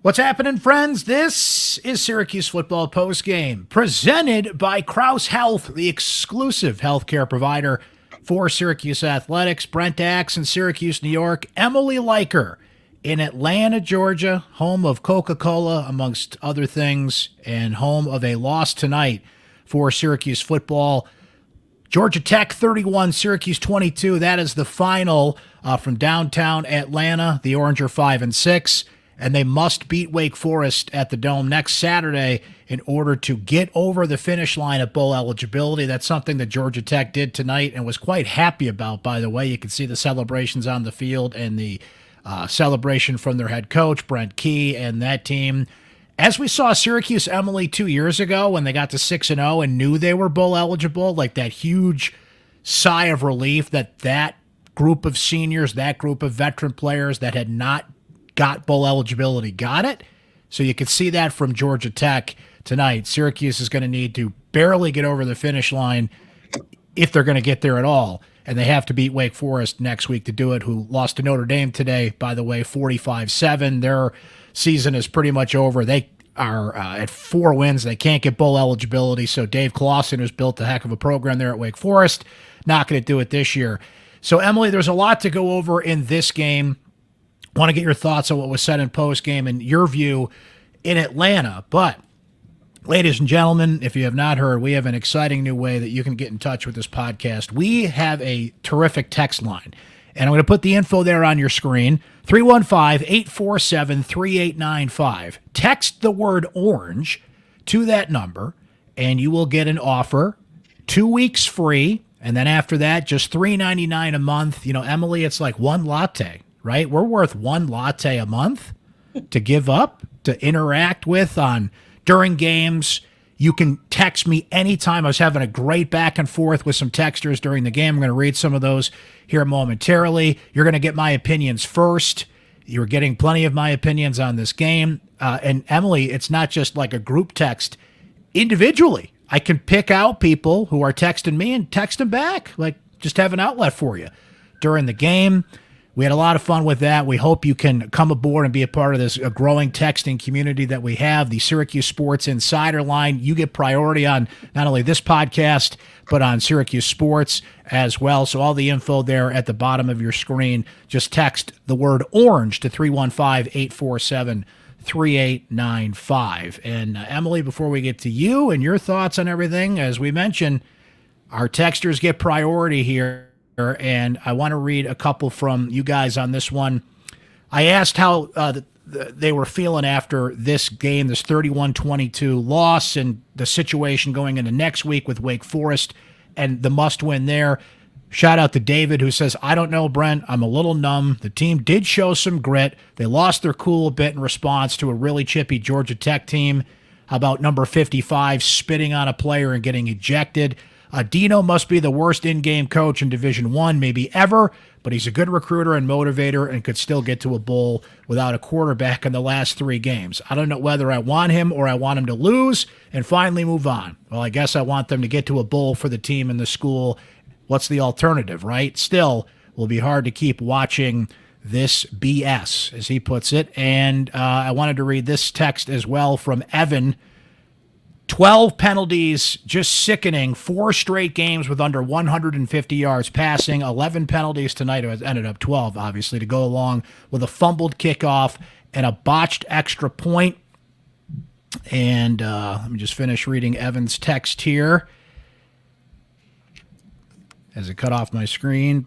What's happening, friends? This is Syracuse Football Postgame, presented by Krause Health, the exclusive healthcare provider for Syracuse Athletics. Brent in Syracuse, New York. Emily Leiker in Atlanta, Georgia, home of Coca-Cola, amongst other things, and home of a loss tonight for Syracuse football. Georgia Tech 31, Syracuse 22. That is the final from downtown Atlanta. The Orange are 5-6. And they must beat Wake Forest at the Dome next Saturday in order to get over the finish line of bowl eligibility. That's something that Georgia Tech did tonight and was quite happy about, by the way. You can see the celebrations on the field and the celebration from their head coach, Brent, and that team. As we saw Syracuse, Emily, 2 years ago when they got to 6-0 and knew they were bowl eligible, like that huge sigh of relief that group of seniors, that group of veteran players that had not got bowl eligibility got it. So you could see that from Georgia Tech tonight. Syracuse is going to need to barely get over the finish line if they're going to get there at all. And they have to beat Wake Forest next week to do it, who lost to Notre Dame today, by the way, 45-7. Their season is pretty much over. They are at 4 wins. They can't get bowl eligibility. So Dave Clawson, who's built a heck of a program there at Wake Forest, not going to do it this year. So, Emily, there's a lot to go over in this game. Want to get your thoughts on what was said in postgame and your view in Atlanta. But, ladies and gentlemen, if you have not heard, we have an exciting new way that you can get in touch with this podcast. We have a terrific text line, and I'm going to put the info there on your screen, 315-847-3895. Text the word orange to that number, and you will get an offer, 2 weeks free, and then after that, just $3.99 a month. You know, Emily, it's like one latte. Right? We're worth one latte a month to give up, to interact with during games. You can text me anytime. I was having a great back and forth with some texters during the game. I'm going to read some of those here momentarily. You're going to get my opinions first. You're getting plenty of my opinions on this game. And Emily, it's not just like a group text. Individually, I can pick out people who are texting me and text them back. Like, just have an outlet for you during the game. We had a lot of fun with that. We hope you can come aboard and be a part of this growing texting community that we have, the Syracuse Sports Insider line. You get priority on not only this podcast, but on Syracuse Sports as well. So all the info there at the bottom of your screen. Just text the word orange to 315-847-3895. And Emily, before we get to you and your thoughts on everything, as we mentioned, our texters get priority here. And I want to read a couple from you guys on this one. I asked how they were feeling after this game, this 31-22 loss, and the situation going into next week with Wake Forest and the must-win there. Shout out to David, who says, I don't know, Brent. I'm a little numb. The team did show some grit. They lost their cool a bit in response to a really chippy Georgia Tech team. How about number 55 spitting on a player and getting ejected? Dino must be the worst in-game coach in Division I, maybe ever, but he's a good recruiter and motivator and could still get to a bowl without a quarterback in the last 3 games. I don't know whether I want him or I want him to lose and finally move on. Well, I guess I want them to get to a bowl for the team and the school. What's the alternative, right? Still, it will be hard to keep watching this BS, as he puts it. And I wanted to read this text as well from Evan. 12 penalties, just sickening. 4 straight games with under 150 yards passing. 11 penalties tonight. It ended up 12, obviously, to go along with a fumbled kickoff and a botched extra point. And let me just finish reading Evan's text here. As it cut off my screen.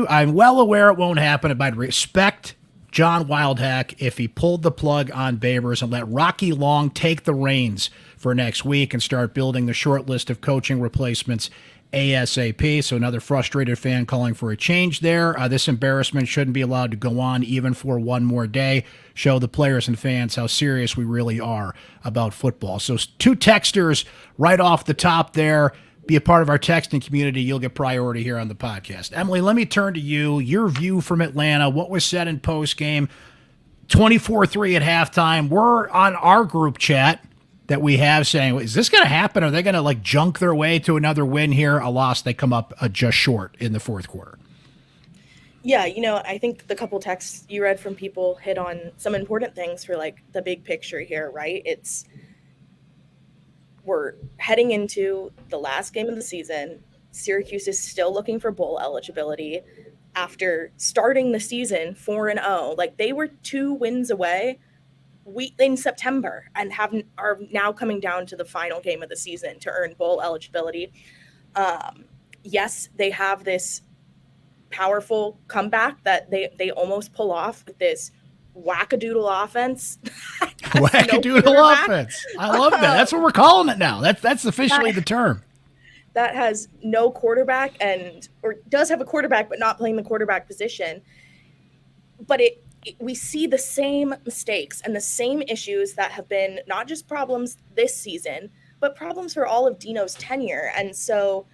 I'm well aware it won't happen, but I'd respect John Wildhack if he pulled the plug on Babers and let Rocky Long take the reins for next week and start building the short list of coaching replacements ASAP. So another frustrated fan calling for a change there. This embarrassment shouldn't be allowed to go on even for one more day. Show the players and fans how serious we really are about football. So 2 texters right off the top there. Be a part of our texting community. You'll get priority here on the podcast. Emily, let me turn to you. Your view from Atlanta. What was said in postgame? 24-3 at halftime. We're on our group chat that we have saying, is this going to happen? Are they going to like junk their way to another win here? A loss, they come up just short in the fourth quarter. Yeah, I think the couple texts you read from people hit on some important things for like the big picture here, right? We're heading into the last game of the season. Syracuse is still looking for bowl eligibility after starting the season 4-0. Like they were 2 wins away in September and are now coming down to the final game of the season to earn bowl eligibility. Um, yes, they have this powerful comeback that they almost pull off with this wackadoodle offense that has no Wackadoodle quarterback. offense. I love that. That's what we're calling it now. That's That officially the term. that has no quarterback or does have a quarterback but not playing the quarterback position. But we see the same mistakes and the same issues that have been not just problems this season, but problems for all of Dino's tenure. And so,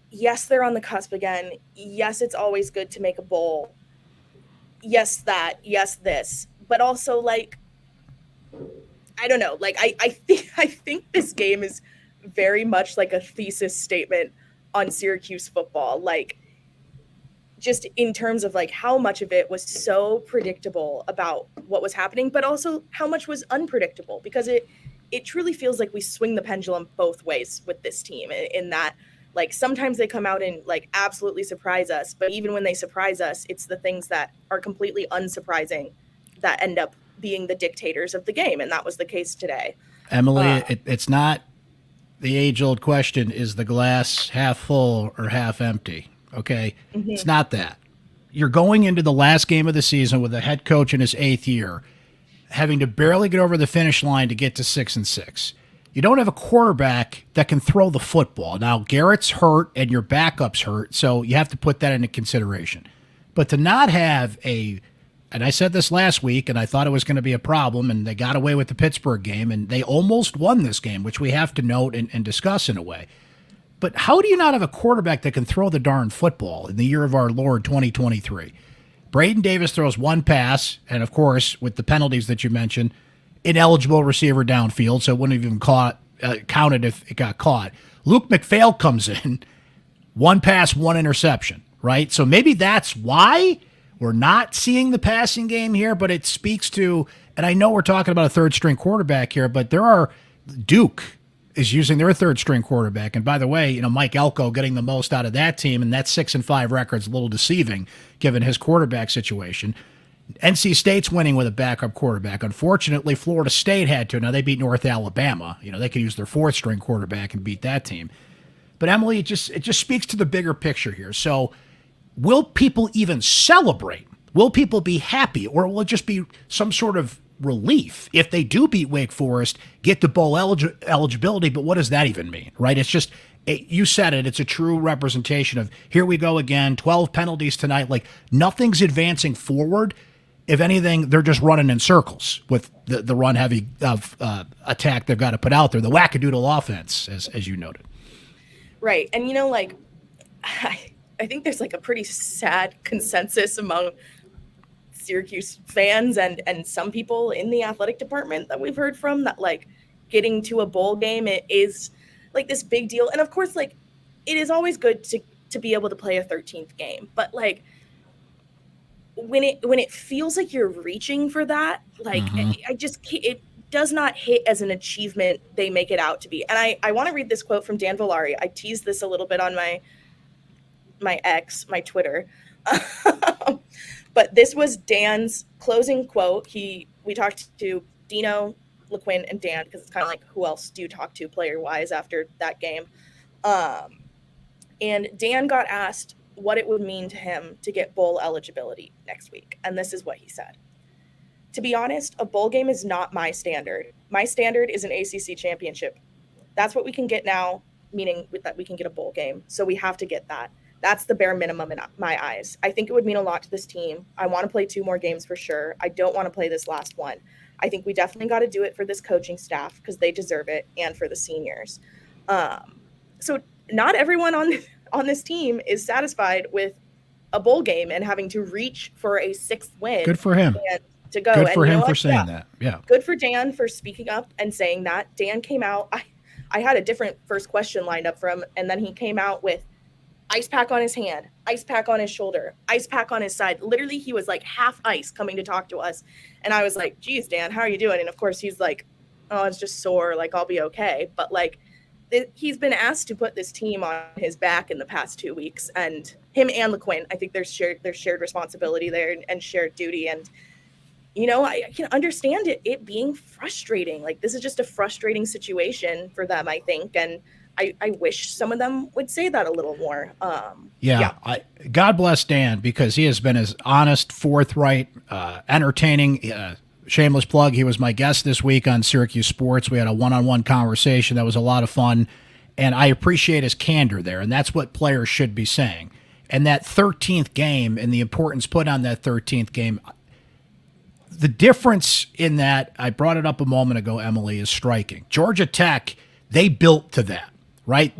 yes, they're on the cusp again. Yes, it's always good to make a bowl. Yes, that. Yes, this. But also, like, I don't know. Like, I think this game is very much like a thesis statement on Syracuse football. Like, just in terms of like how much of it was so predictable about what was happening, but also how much was unpredictable, because it truly feels like we swing the pendulum both ways with this team, in that like sometimes they come out and like absolutely surprise us, but even when they surprise us, it's the things that are completely unsurprising that end up being the dictators of the game, and that was the case today. Emily, uh, it's not the age old question, is the glass half full or half empty? Okay. It's mhm. not that. You're going into the last game of the season with a head coach in his 8th year, having to barely get over the finish line to get to 6-6. You don't have a quarterback that can throw the football. Now, Garrett's hurt and your backup's hurt, so you have to put that into consideration. But to not have and I said this last week, and I thought it was going to be a problem, and they got away with the Pittsburgh game, and they almost won this game, which we have to note and discuss in a way. But how do you not have a quarterback that can throw the darn football in the year of our Lord 2023? Braden Davis throws one pass, and of course, with the penalties that you mentioned, ineligible receiver downfield, so it wouldn't have even counted if it got caught. Luke McPhail comes in, one pass, one interception, right? So maybe that's why we're not seeing the passing game here, but it speaks to, and I know we're talking about a third string quarterback here, but Duke is using their third string quarterback. And by the way, Mike Elko getting the most out of that team, and that 6-5 record's a little deceiving given his quarterback situation. NC State's winning with a backup quarterback. Unfortunately, Florida State had to. Now they beat North Alabama. They could use their fourth string quarterback and beat that team. But Emily, it just speaks to the bigger picture here. So, will people even celebrate? Will people be happy, or will it just be some sort of relief if they do beat Wake Forest, get the bowl eligibility? But what does that even mean, right? It's just you said it. It's a true representation of here we go again. 12 penalties tonight. Like nothing's advancing forward. If anything, they're just running in circles with the run heavy attack they've got to put out there. The wackadoodle offense, as you noted. Right. And like I think there's like a pretty sad consensus among Syracuse fans and some people in the athletic department that we've heard from, that like getting to a bowl game, it is like this big deal. And of course, like it is always good to be able to play a 13th game, but like when it feels like you're reaching for that, like Mm-hmm. I just it does not hit as an achievement they make it out to be. And I want to read this quote from Dan Villari. I teased this a little bit on my Twitter. But this was Dan's closing quote. We talked to Dino, LeQuint, and Dan, because it's kind of like, who else do you talk to player wise after that game? And Dan got asked what it would mean to him to get bowl eligibility next week. And this is what he said. To be honest, a bowl game is not my standard. My standard is an ACC championship. That's what we can get now, meaning that we can get a bowl game. So we have to get that. That's the bare minimum in my eyes. I think it would mean a lot to this team. I want to play 2 more games for sure. I don't want to play this last one. I think we definitely got to do it for this coaching staff because they deserve it, and for the seniors. So not everyone on this team is satisfied with a bowl game and having to reach for a 6th win Good for him. and to go. Good And for you know him for what? Yeah, saying that. Yeah. good for Dan for speaking up and saying that. Dan came out. I had a different first question lined up for him, and then he came out with, ice pack on his hand, ice pack on his shoulder, ice pack on his side. Literally, he was like half ice coming to talk to us. And I was like, geez, Dan, how are you doing? And of course, he's like, oh, it's just sore. Like, I'll be okay. But like, he's been asked to put this team on his back in the past 2 weeks. And him and LeQuint, I think there's shared responsibility there and shared duty. And, you know, I can understand it being frustrating. Like, this is just a frustrating situation for them, I think. And I wish some of them would say that a little more. God bless Dan, because he has been as honest, forthright, entertaining. Shameless plug. He was my guest this week on Syracuse Sports. We had a one-on-one conversation that was a lot of fun, and I appreciate his candor there, and that's what players should be saying. And that 13th game and the importance put on that 13th game, the difference in that, I brought it up a moment ago, Emily, is striking. Georgia Tech, they built to that. Right?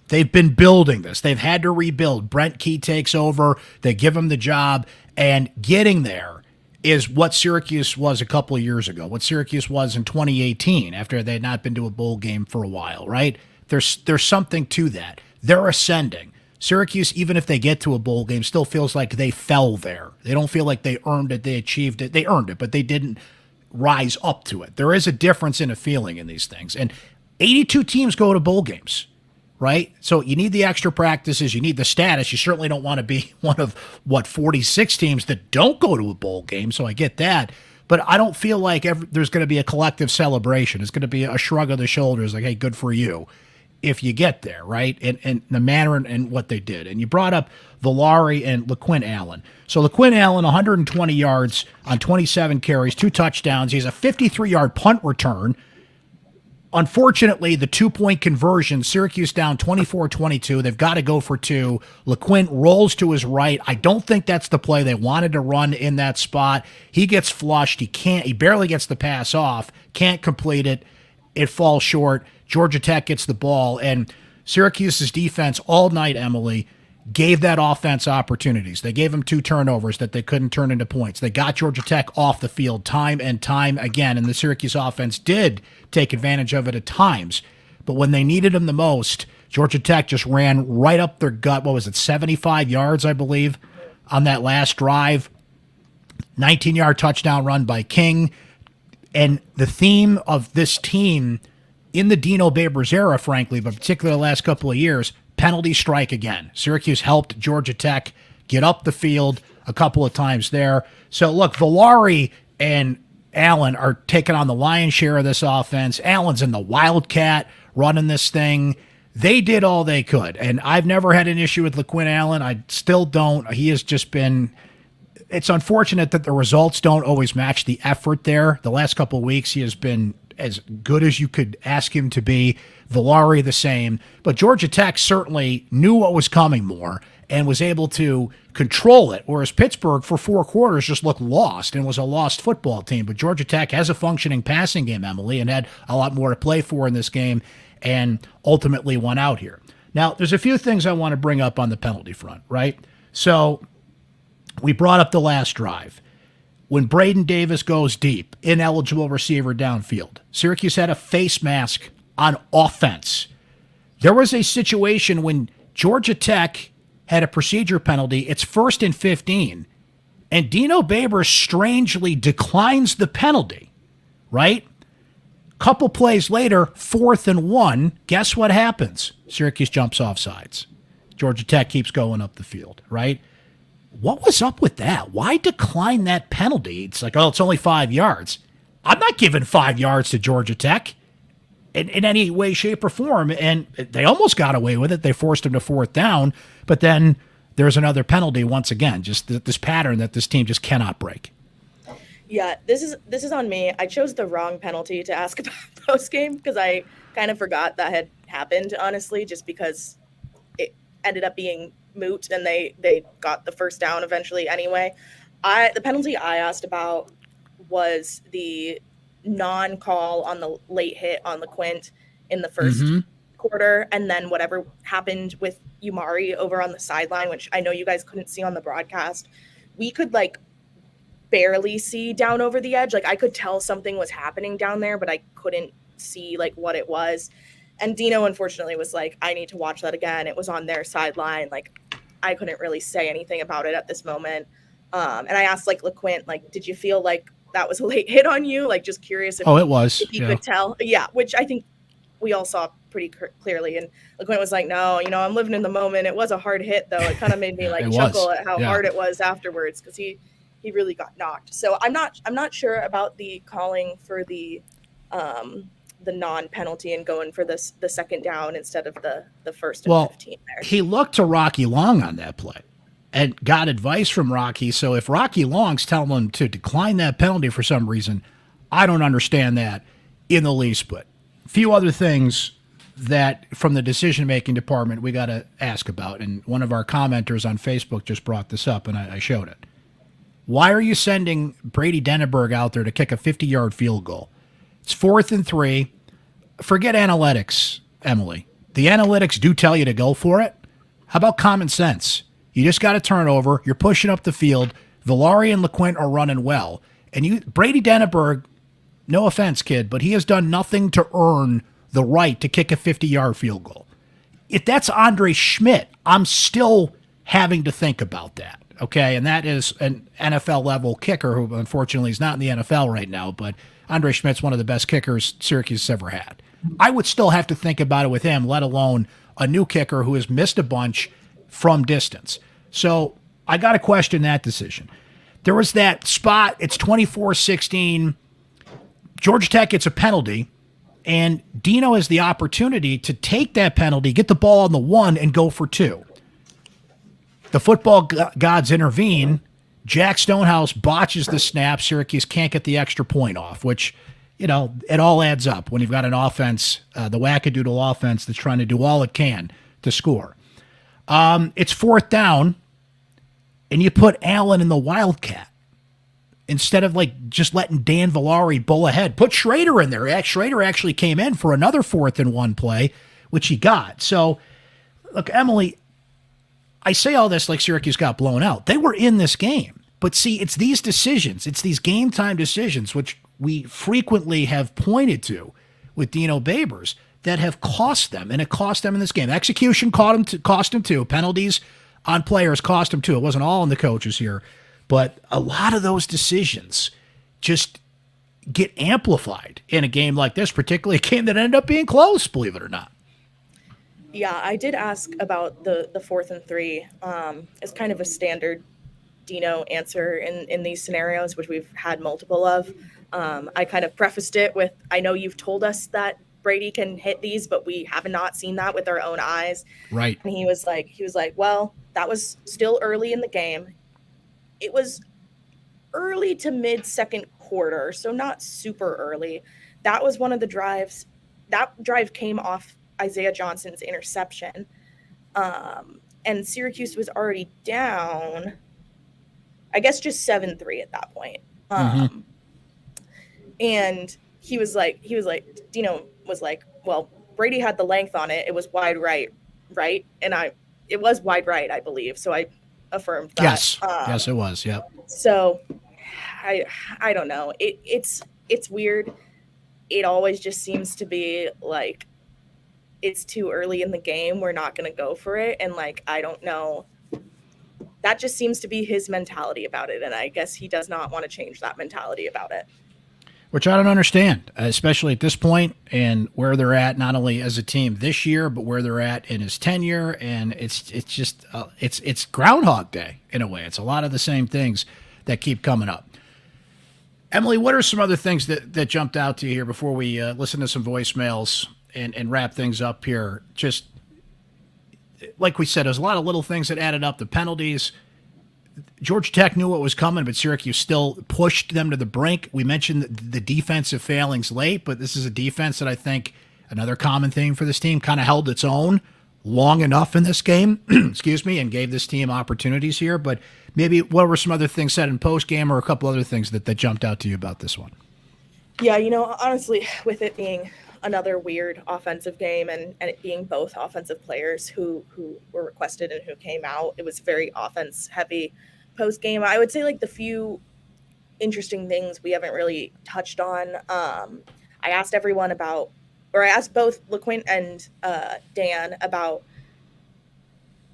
They've been building this. They've had to rebuild. Brent Key takes over. They give him the job. And getting there is what Syracuse was a couple of years ago, what Syracuse was in 2018 after they had not been to a bowl game for a while, right? There's something to that. They're ascending. Syracuse, even if they get to a bowl game, still feels like they fell there. They don't feel like they earned it. They achieved it. They earned it, but they didn't rise up to it. There is a difference in a feeling in these things. And 82 teams go to bowl games. Right? So you need the extra practices. You need the status. You certainly don't want to be one of, 46 teams that don't go to a bowl game. So I get that. But I don't feel like there's going to be a collective celebration. It's going to be a shrug of the shoulders like, hey, good for you if you get there, right? And the manner and what they did. And you brought up Villari and LeQuint Allen. So LeQuint Allen, 120 yards on 27 carries, 2 touchdowns. He has a 53-yard punt return. Unfortunately, the 2-point conversion, Syracuse down 24-22. They've got to go for 2. LeQuint rolls to his right. I don't think that's the play they wanted to run in that spot. He gets flushed. He barely gets the pass off, can't complete it. It falls short. Georgia Tech gets the ball, and Syracuse's defense all night, Emily, gave that offense opportunities. They gave them 2 turnovers that they couldn't turn into points. They got Georgia Tech off the field time and time again, and the Syracuse offense did take advantage of it at times. But when they needed them the most, Georgia Tech just ran right up their gut. What was it, 75 yards, I believe, on that last drive. 19-yard touchdown run by King. And the theme of this team in the Dino Babers era, frankly, but particularly the last couple of years, penalty strike again. Syracuse helped Georgia Tech get up the field a couple of times there. So, look, Villari and Allen are taking on the lion's share of this offense. Allen's in the Wildcat running this thing. They did all they could, and I've never had an issue with LeQuint Allen. I still don't. He has just been – it's unfortunate that the results don't always match the effort there. The last couple of weeks he has been as good as you could ask him to be. Villari the same. But Georgia Tech certainly knew what was coming more and was able to control it, whereas Pittsburgh for 4 quarters just looked lost and was a lost football team. But Georgia Tech has a functioning passing game, Emily, and had a lot more to play for in this game and ultimately won out here. Now, there's a few things I want to bring up on the penalty front, right? So we brought up the last drive. When Braden Davis goes deep, ineligible receiver downfield, Syracuse had a face mask on offense. There was a situation when Georgia Tech had a procedure penalty. It's 1st and 15, and Dino Babers strangely declines the penalty, right? Couple plays later, 4th and 1. Guess what happens? Syracuse jumps off sides. Georgia Tech keeps going up the field, right? What was up with that? Why decline that penalty? It's like, oh, it's only 5 yards. I'm not giving 5 yards to Georgia Tech in any way, shape, or form. And they almost got away with it. They forced him to 4th down. But then there's another penalty once again. Just this pattern that this team just cannot break. Yeah, this is on me. I chose the wrong penalty to ask about post-game because I kind of forgot that had happened, honestly, just because it ended up being moot and they got the first down eventually anyway. The penalty I asked about was the non-call on the late hit on LeQuint in the first quarter, and then whatever happened with Umari over on the sideline, which I know you guys couldn't see on the broadcast. We could barely see down over the edge. I could tell something was happening down there, but I couldn't see what it was. And Dino, unfortunately, was like, I need to watch that again. It was on their sideline. Like, I couldn't really say anything about it at this moment. And I asked, like, LeQuint, like, did you feel like that was a late hit on you? Like, just curious if Oh, it was. if he could tell. Yeah, which I think we all saw pretty clearly. And LeQuint was like, no, I'm living in the moment. It was a hard hit, though. It kind of made me like chuckle at how hard it was afterwards, because he really got knocked. So I'm not sure about the calling for the non-penalty and going for the second down instead of the first and 15 there. He looked to Rocky Long on that play and got advice from Rocky. So if Rocky Long's telling him to decline that penalty for some reason, I don't understand that in the least. But a few other things that from the decision-making department we got to ask about. And one of our commenters on Facebook just brought this up, and I showed it. Why are you sending Brady Denneberg out there to kick a 50-yard field goal? It's 4th and 3. Forget analytics, Emily. The analytics do tell you to go for it. How about common sense? You just got a turnover. You're pushing up the field. Villari and LeQuint are running well. And Brady Denneberg, no offense, kid, but he has done nothing to earn the right to kick a 50-yard field goal. If that's Andre Schmidt, I'm still having to think about that. Okay, and that is an NFL-level kicker who, unfortunately, is not in the NFL right now, but Andre Schmidt's one of the best kickers Syracuse has ever had. I would still have to think about it with him, let alone a new kicker who has missed a bunch from distance. So I got to question that decision. There was that spot, it's 24-16. Georgia Tech gets a penalty, and Dino has the opportunity to take that penalty, get the ball on the 1, and go for 2. The football gods intervene. Jack Stonehouse botches the snap. Syracuse can't get the extra point off, which, it all adds up when you've got an offense, the wackadoodle offense that's trying to do all it can to score. It's 4th down, and you put Allen in the Wildcat instead of just letting Dan Villari bowl ahead. Put Shrader in there. Shrader actually came in for another 4th and 1 play, which he got. So, look, Emily, I say all this like Syracuse got blown out. They were in this game. But see, it's these decisions, it's these game time decisions, which we frequently have pointed to with Dino Babers, that have cost them, and it cost them in this game. Execution cost them too. Penalties on players cost them too. It wasn't all on the coaches here, but a lot of those decisions just get amplified in a game like this, particularly a game that ended up being close, believe it or not. Yeah, I did ask about the 4th and 3. It's kind of a standard Dino answer in these scenarios, which we've had multiple of. I kind of prefaced it with, I know you've told us that Brady can hit these, but we have not seen that with our own eyes. Right. And he was like, well, that was still early in the game. It was early to mid-second quarter, so not super early. That was one of the drives. That drive came off Isaiah Johnson's interception. And Syracuse was already down, I guess, just 7-3 at that point. And he was like, Dino was like, well, Brady had the length on it. It was wide right? And it was wide right, I believe. So I affirmed that. Yes, it was. Yep. So I don't know. It's weird. It always just seems to be like, it's too early in the game. We're not going to go for it. And I don't know. That just seems to be his mentality about it. And I guess he does not want to change that mentality about it. Which I don't understand, especially at this point and where they're at, not only as a team this year, but where they're at in his tenure. And it's just, it's Groundhog Day in a way. It's a lot of the same things that keep coming up. Emily, what are some other things that jumped out to you here before we listen to some voicemails and wrap things up here? Just like we said, there's a lot of little things that added up. The penalties. Georgia Tech knew what was coming, but Syracuse still pushed them to the brink. We mentioned the defensive failings late, but this is a defense that I think, another common thing for this team, kind of held its own long enough in this game, excuse me, and gave this team opportunities here. But maybe what were some other things said in postgame or a couple other things that jumped out to you about this one? Yeah, honestly, with it being another weird offensive game and it being both offensive players who were requested and who came out, it was very offense heavy post game. I would say the few interesting things we haven't really touched on. I asked everyone about or I asked both LeQuint and Dan about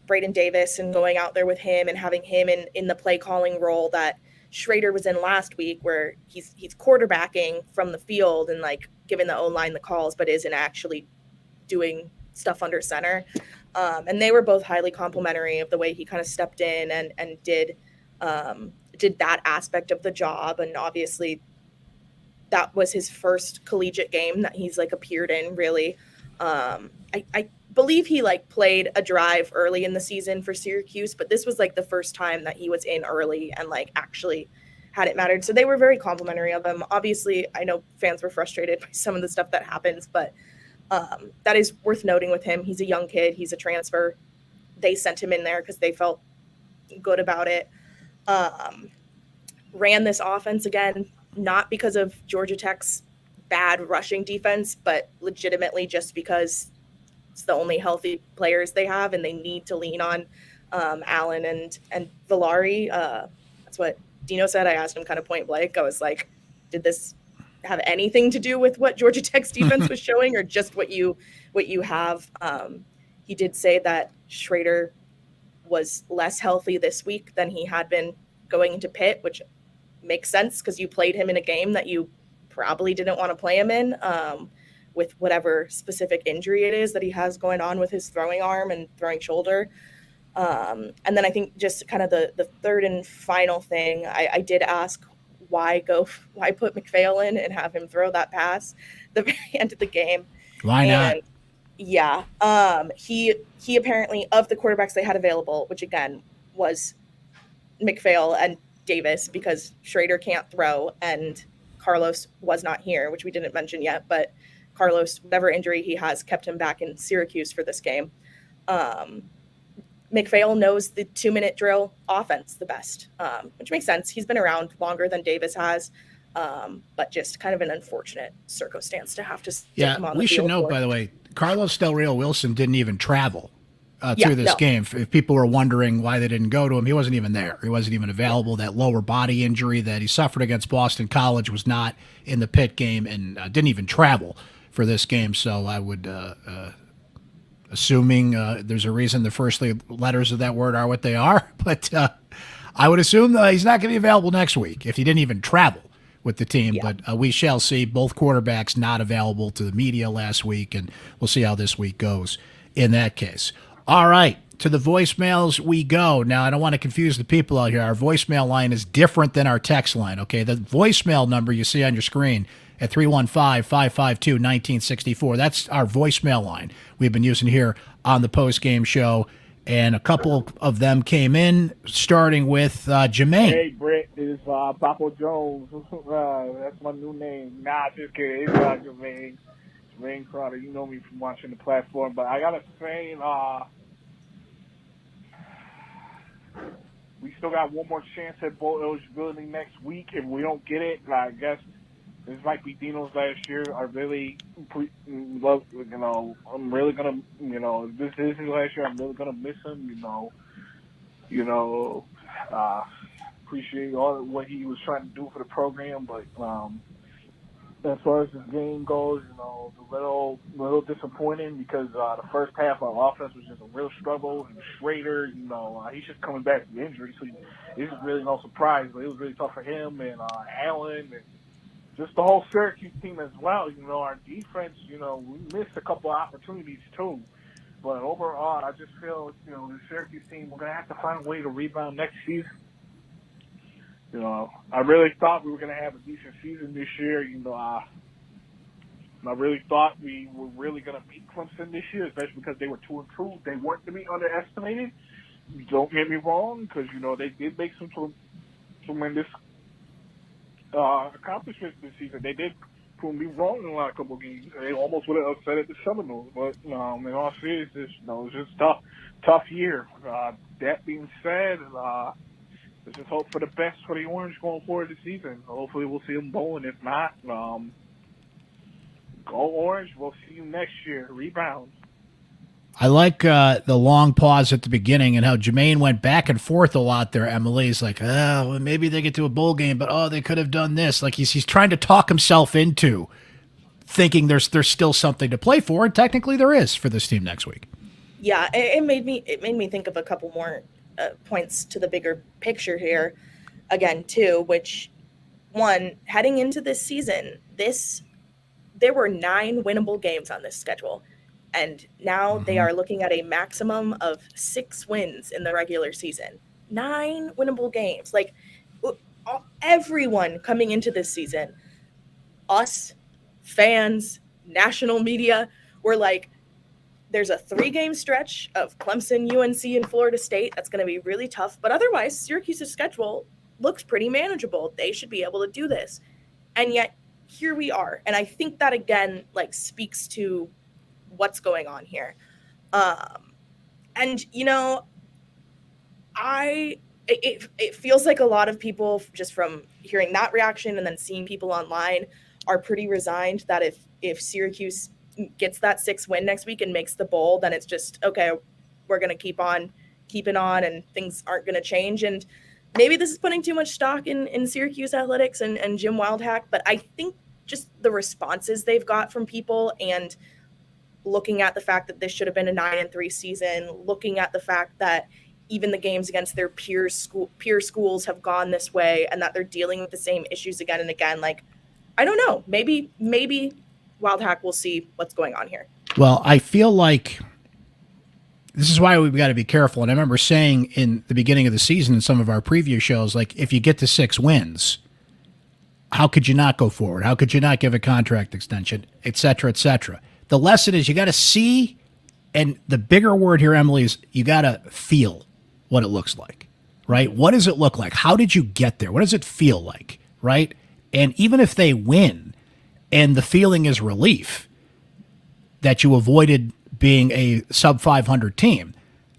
Braden Davis and going out there with him and having him in the play calling role that Shrader was in last week, where he's quarterbacking from the field and like giving the O-line the calls, but isn't actually doing stuff under center. And they were both highly complimentary of the way he kind of stepped in and did that aspect of the job. And obviously that was his first collegiate game that he's like appeared in, really. I believe he like played a drive early in the season for Syracuse, but this was like the first time that he was in early and like actually had it mattered. So they were very complimentary of him. Obviously, I know fans were frustrated by some of the stuff that happens, but that is worth noting with him. He's a young kid. He's a transfer. They sent him in there because they felt good about it. Ran this offense again, not because of Georgia Tech's bad rushing defense, but legitimately just because it's the only healthy players they have, and they need to lean on Allen and Villari. That's what Dino said. I asked him kind of point blank. I was like, did this have anything to do with what Georgia Tech's defense was showing, or just what you have? He did say that Shrader was less healthy this week than he had been going into Pitt, which makes sense because you played him in a game that you probably didn't want to play him in, with whatever specific injury it is that he has going on with his throwing arm and throwing shoulder. And then I think just kind of the third and final thing, I did ask why put McPhail in and have him throw that pass at the very end of the game. Why not? Yeah. He apparently, of the quarterbacks they had available, which again was McPhail and Davis, because Shrader can't throw and Carlos was not here, which we didn't mention yet, but Carlos, whatever injury he has, kept him back in Syracuse for this game. McPhail knows the 2-minute drill offense the best, which makes sense. He's been around longer than Davis has, but just kind of an unfortunate circumstance to have to stick him on the field. We should note, by the way, Carlos Del Rio-Wilson didn't even travel to this game. If people were wondering why they didn't go to him, he wasn't even there. He wasn't even available. That lower body injury that he suffered against Boston College was not in the Pitt game, and didn't even travel for this game. So I would, assuming there's a reason the first letters of that word are what they are, but I would assume he's not going to be available next week if he didn't even travel with the team. Yeah. But we shall see. Both quarterbacks not available to the media last week, and we'll see how this week goes in that case. All right, to the voicemails we go. Now, I don't want to confuse the people out here. Our voicemail line is different than our text line, okay? The voicemail number you see on your screen at 315-552-1964. That's our voicemail line we've been using here on the post-game show, and a couple of them came in, starting with Jermaine. Hey, Brent, it's Papo Jones. That's my new name. Nah, just kidding. It's Jermaine. Jermaine Crowder. You know me from watching the platform, but I got to say, we still got one more chance at bowl eligibility next week. If we don't get it, I guess this might be Dino's last year. I really love, I'm really going to, if this is his last year, I'm really going to miss him, appreciate all what he was trying to do for the program. But as far as this game goes, a little disappointing because the first half our offense was just a real struggle. And Shrader, he's just coming back from injury, so it's really no surprise. But it was really tough for him and Allen and just the whole Syracuse team as well. Our defense, we missed a couple of opportunities too. But overall, I just feel, the Syracuse team, we're going to have to find a way to rebound next season. I really thought we were going to have a decent season this year. I really thought we were really going to beat Clemson this year, especially because they were 2-2. They weren't to be underestimated. Don't get me wrong, because, they did make some tremendous accomplishments this season. They did prove me wrong in a couple of games. They almost would have upset at the Seminoles. But, in all seriousness, it was just tough year. That being said, let's just hope for the best for the Orange going forward this season. Hopefully we'll see them bowling. If not, go Orange. We'll see you next year. Rebound. I like the long pause at the beginning and how Jermaine went back and forth a lot there. Emily's like, well, maybe they get to a bowl game, but they could have done this. Like he's trying to talk himself into thinking there's still something to play for, and technically there is for this team next week. Yeah, it made me think of a couple more points to the bigger picture here again too, which one, heading into this season, there were 9 winnable games on this schedule, and now they are looking at a maximum of 6 wins in the regular season. 9 winnable games. Like, everyone coming into this season, us, fans, national media, were like, there's a 3-game stretch of Clemson, UNC, and Florida State that's going to be really tough, but otherwise Syracuse's schedule looks pretty manageable. They should be able to do this. And yet here we are. And I think that again, like, speaks to what's going on here. And you know, it feels like a lot of people, just from hearing that reaction and then seeing people online, are pretty resigned that if Syracuse gets that 6th win next week and makes the bowl, then it's just, okay, we're going to keep on keeping on and things aren't going to change. And maybe this is putting too much stock in Syracuse athletics and Jim Wildhack, but I think just the responses they've got from people, and looking at the fact that this should have been a 9-3 season, looking at the fact that even the games against their peer schools have gone this way, and that they're dealing with the same issues again and again. Like, I don't know, maybe Wildhack will see what's going on here. Well, I feel like this is why we've got to be careful. And I remember saying in the beginning of the season in some of our preview shows, like, if you get to 6 wins, how could you not go forward? How could you not give a contract extension, et cetera, et cetera? The lesson is you got to see, and the bigger word here, Emily, is you got to feel what it looks like, right? What does it look like? How did you get there? What does it feel like, right? And even if they win and the feeling is relief that you avoided being a sub-500 team,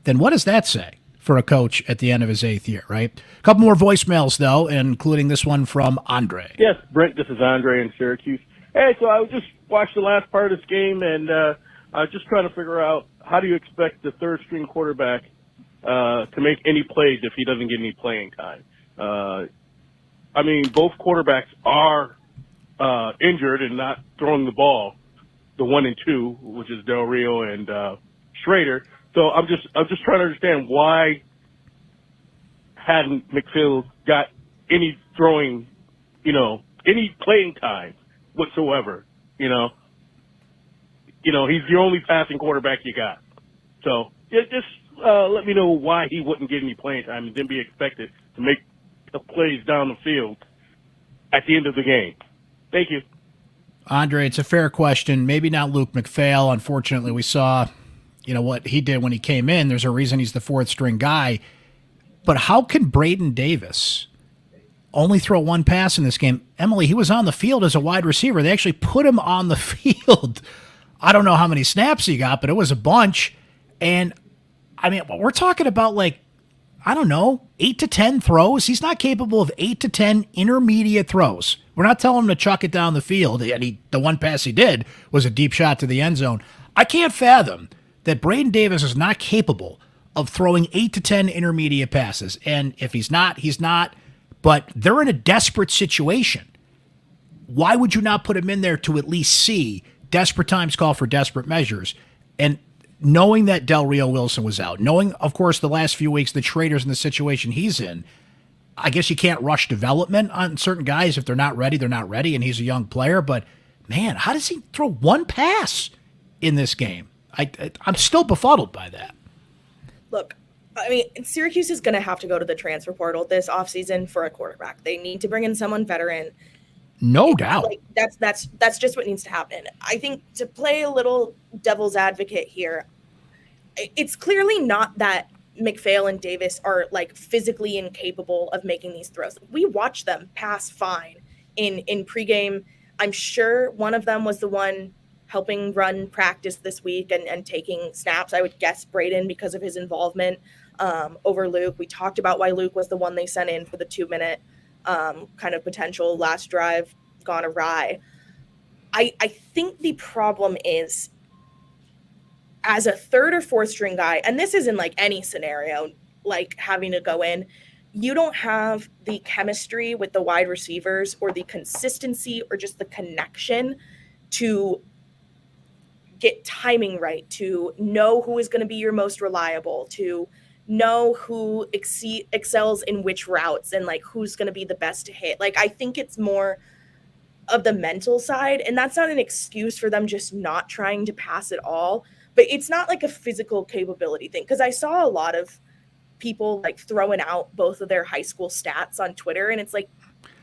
then what does that say for a coach at the end of his 8th year, right? A couple more voicemails, though, including this one from Andre. Yes, Brent, this is Andre in Syracuse. Hey, so I just watched the last part of this game, and I was just trying to figure out, how do you expect the third-string quarterback to make any plays if he doesn't get any playing time? I mean, both quarterbacks are injured and not throwing the ball, the 1 and 2, which is Del Rio and Shrader. So I'm just trying to understand, why hadn't McPhail got any throwing, any playing time whatsoever? He's the only passing quarterback you got. So just let me know why he wouldn't get any playing time and then be expected to make plays down the field at the end of the game. Thank you. Andre, it's a fair question. Maybe not Luke McPhail. Unfortunately, we saw, what he did when he came in. There's a reason he's the 4th-string guy. But how can Braden Davis only throw 1 pass in this game? Emily, he was on the field as a wide receiver. They actually put him on the field. I don't know how many snaps he got, but it was a bunch. And, I mean, we're talking about, 8 to 10 throws. He's not capable of 8 to 10 intermediate throws. We're not telling him to chuck it down the field. And the 1 pass he did was a deep shot to the end zone. I can't fathom that Braden Davis is not capable of throwing 8 to 10 intermediate passes. And if he's not, he's not. But they're in a desperate situation. Why would you not put him in there to at least see desperate times call for desperate measures? And knowing that Del Rio-Wilson was out, knowing, of course, the last few weeks that Shrader's in the situation he's in, I guess you can't rush development on certain guys. If they're not ready, they're not ready, and he's a young player. But, man, how does he throw 1 pass in this game? I'm still befuddled by that. Look, I mean, Syracuse is going to have to go to the transfer portal this offseason for a quarterback. They need to bring in someone veteran. No doubt. Like, that's just what needs to happen. I think, to play a little devil's advocate here, it's clearly not that McPhail and Davis are physically incapable of making these throws. We watch them pass fine in pregame. I'm sure one of them was the one helping run practice this week and taking snaps. I would guess Braden, because of his involvement over Luke. We talked about why Luke was the one they sent in for the 2-minute kind of potential last drive gone awry. I think the problem is, as a 3rd or 4th-string guy, and this isn't any scenario, having to go in, you don't have the chemistry with the wide receivers or the consistency or just the connection to get timing right, to know who is going to be your most reliable, to know who excels in which routes and like who's going to be the best to hit. Like, I think it's more of the mental side, and that's not an excuse for them just not trying to pass at all, but it's not like a physical capability thing. Because I saw a lot of people like throwing out both of their high school stats on Twitter, and it's like,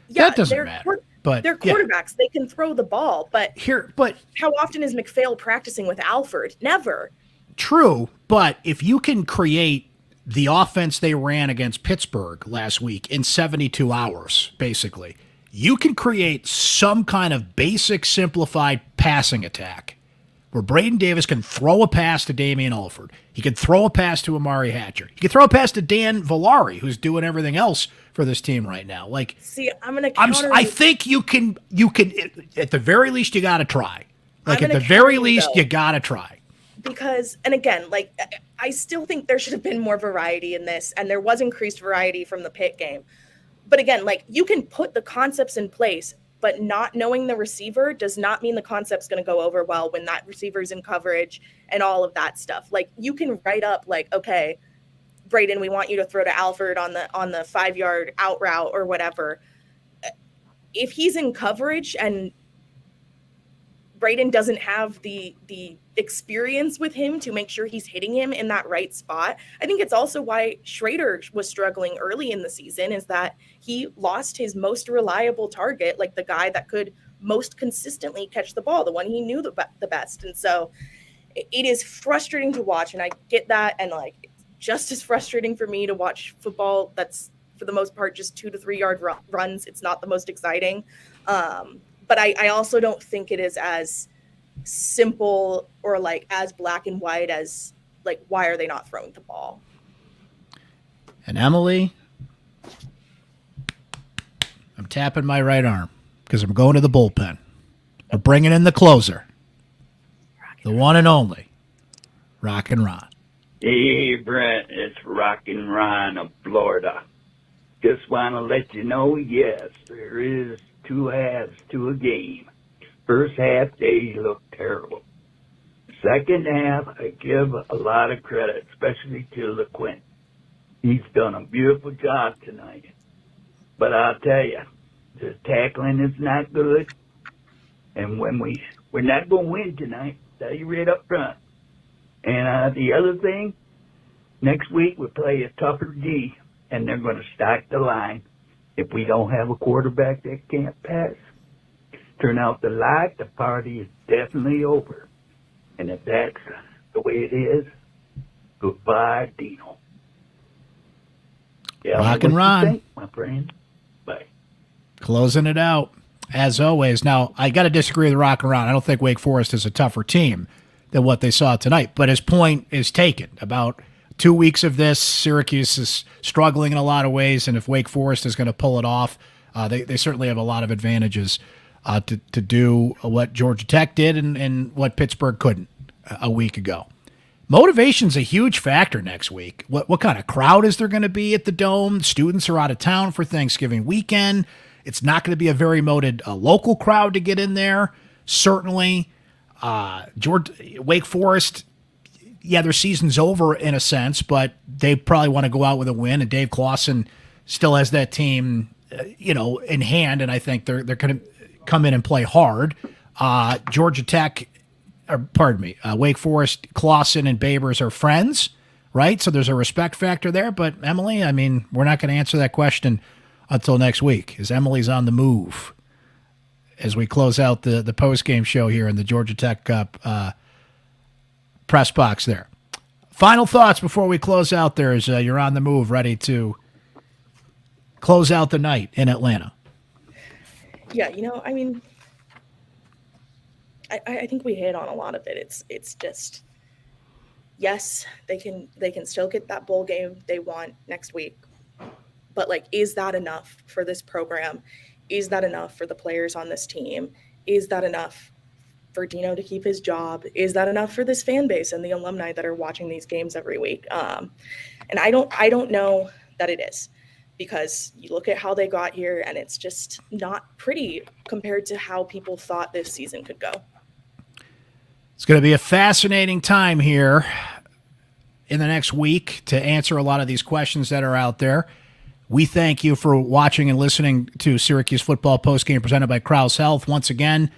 yeah, that doesn't matter. But they're quarterbacks. Yeah. They can throw the ball, but how often is McPhail practicing with Alford? Never. True, but if you can create the offense they ran against Pittsburgh last week in 72 hours, basically, you can create some kind of basic simplified passing attack where Braden Davis can throw a pass to Damian Alford. He can throw a pass to Amari Hatcher. He can throw a pass to Dan Villari, who's doing everything else for this team right now. Like, see, I'm going to counter. I think you can, at the very least, you got to try. Like, at the very least, you got to try. Because, and again, like, I still think there should have been more variety in this, and there was increased variety from the Pitt game. But again, like, you can put the concepts in place, but not knowing the receiver does not mean the concept's going to go over well when that receiver's in coverage and all of that stuff. Like, you can write up like, okay, Braden, we want you to throw to Alford on the 5-yard out route or whatever. If he's in coverage and Braden doesn't have the experience with him to make sure he's hitting him in that right spot. I think it's also why Shrader was struggling early in the season, is that he lost his most reliable target, like the guy that could most consistently catch the ball, the one he knew the best. And so it is frustrating to watch, and I get that. And like, it's just as frustrating for me to watch football that's for the most part just 2 to 3 yard runs. It's not the most exciting. But I also don't think it is as simple or like as black and white as like, why are they not throwing the ball? And Emily, I'm tapping my right arm because I'm going to the bullpen. We're bringing in the closer, the one and only, Rockin' Ron. Hey, Brent, it's Rockin' Ron of Florida. Just want to let you know, yes, there is 2 halves to a game. First half, they look terrible. Second half, I give a lot of credit, especially to LeQuint. He's done a beautiful job tonight. But I'll tell you, the tackling is not good. And when we're not going to win tonight, tell you right up front. And the other thing, next week we play a tougher D, and they're going to stack the line. If we don't have a quarterback that can't pass, turn out the light, the party is definitely over. And if that's the way it is, goodbye, Dino. Yeah, Rockin' Ron. Think, my friend. Bye. Closing it out, as always. Now, I got to disagree with Rockin' Ron. I don't think Wake Forest is a tougher team than what they saw tonight. But his point is taken. About 2 weeks of this, Syracuse is struggling in a lot of ways, and if Wake Forest is going to pull it off, they certainly have a lot of advantages to do what Georgia Tech did and what Pittsburgh couldn't a week ago. Motivation's a huge factor next week. What kind of crowd is there going to be at the Dome? Students are out of town for Thanksgiving weekend. It's not going to be a very motivated local crowd to get in there. Certainly, Wake Forest, yeah, their season's over in a sense, but they probably want to go out with a win. And Dave Clawson still has that team, in hand, and I think they're going to come in and play hard. Georgia Tech, Wake Forest, Clawson and Babers are friends, right? So there's a respect factor there. But Emily, I mean, we're not going to answer that question until next week, as Emily's on the move as we close out the post-game show here in the Georgia Tech press box there. Final thoughts before we close out there as you're on the move, ready to close out the night in Atlanta. Yeah, I mean, I think we hit on a lot of it. It's just, yes, they can still get that bowl game they want next week. But like, is that enough for this program? Is that enough for the players on this team? Is that enough for Dino to keep his job? Is that enough for this fan base and the alumni that are watching these games every week? And I don't know that it is, because you look at how they got here and it's just not pretty compared to how people thought this season could go. It's going to be a fascinating time here in the next week to answer a lot of these questions that are out there. We thank you for watching and listening to Syracuse Football Postgame presented by Krause Health. Once again,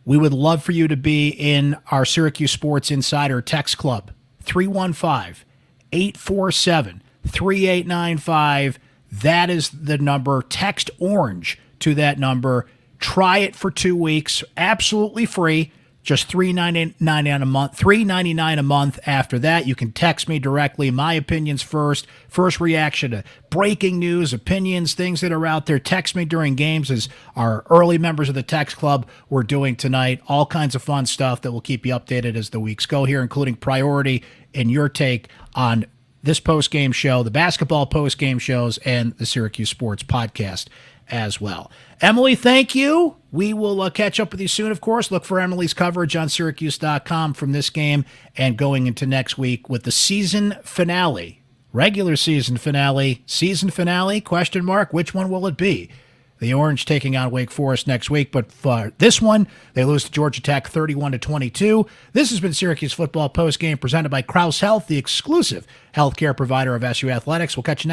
we would love for you to be in our Syracuse Sports Insider Text Club, 315-847-3895. That is the number. Text ORANGE to that number. Try it for 2 weeks, absolutely free. Just $3.99 a month. $3.99 a month. After that, you can text me directly. My opinions first. First reaction to breaking news, opinions, things that are out there. Text me during games, as our early members of the text club we're doing tonight. All kinds of fun stuff that will keep you updated as the weeks go here, including priority in your take on this post-game show, the basketball post-game shows, and the Syracuse Sports Podcast as well. Emily, thank you. We will catch up with you soon, of course. Look for Emily's coverage on syracuse.com from this game and going into next week with the season finale, regular season finale, question mark, which one will it be? The Orange taking on Wake Forest next week, but for this one, they lose to Georgia Tech 31-22. This has been Syracuse Football Postgame presented by Krause Health, the exclusive healthcare provider of SU Athletics. We'll catch you next